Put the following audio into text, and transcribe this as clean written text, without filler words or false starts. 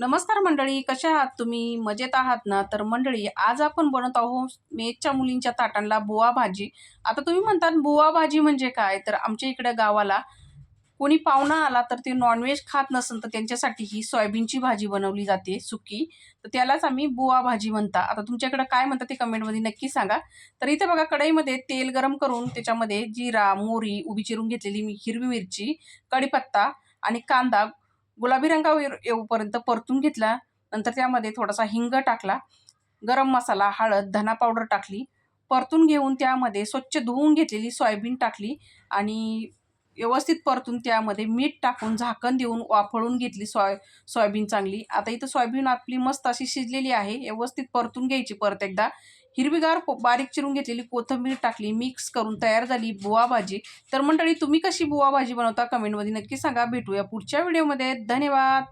नमस्कार मंडळी, कशा आहात तुम्ही? मजेत आहात ना? तर मंडळी, आज आपण बनवत आहोत मेसच्या मुलींच्या ताटांना बुवा भाजी. आता तुम्ही म्हणतात बुवा भाजी म्हणजे काय? तर आमच्या इकडे गावाला कोणी पाहुणा आला तर ते नॉनव्हेज खात नसेल तर त्यांच्यासाठी ही सोयाबीनची भाजी बनवली जाते सुकी. तर त्यालाच आम्ही बुवा भाजी म्हणता. आता तुमच्याकडे काय म्हणतात ते कमेंटमध्ये नक्की सांगा. तर इथे बघा, कढईमध्ये तेल गरम करून त्याच्यामध्ये जिरा, मोहरी, उभी चिरून घेतलेली हिरवी मिरची, कढीपत्ता आणि कांदा गुलाबी रंगावर येऊपर्यंत परतून घेतला. नंतर त्यामध्ये थोडासा हिंग टाकला, गरम मसाला, हळद, धना पावडर टाकली. परतून घेऊन त्यामध्ये स्वच्छ धुवून घेतलेली सोयाबीन टाकली आणि व्यवस्थित परतून त्यामध्ये मीठ टाकून झाकण देऊन वाफळून घेतली सोयाबीन चांगली. आता इथं सोयाबीन आपली मस्त अशी शिजलेली आहे. व्यवस्थित परतून घ्यायची परत एकदा. हिरवीगार बारीक चिरून घेतलेली कोथिंबीर टाकली. मिक्स करून तयार झाली बुवा भाजी. तर मंडळी, तुम्ही कशी बुवा भाजी बनवता कमेंटमध्ये नक्की सांगा. भेटूया पुढच्या व्हिडिओमध्ये. धन्यवाद.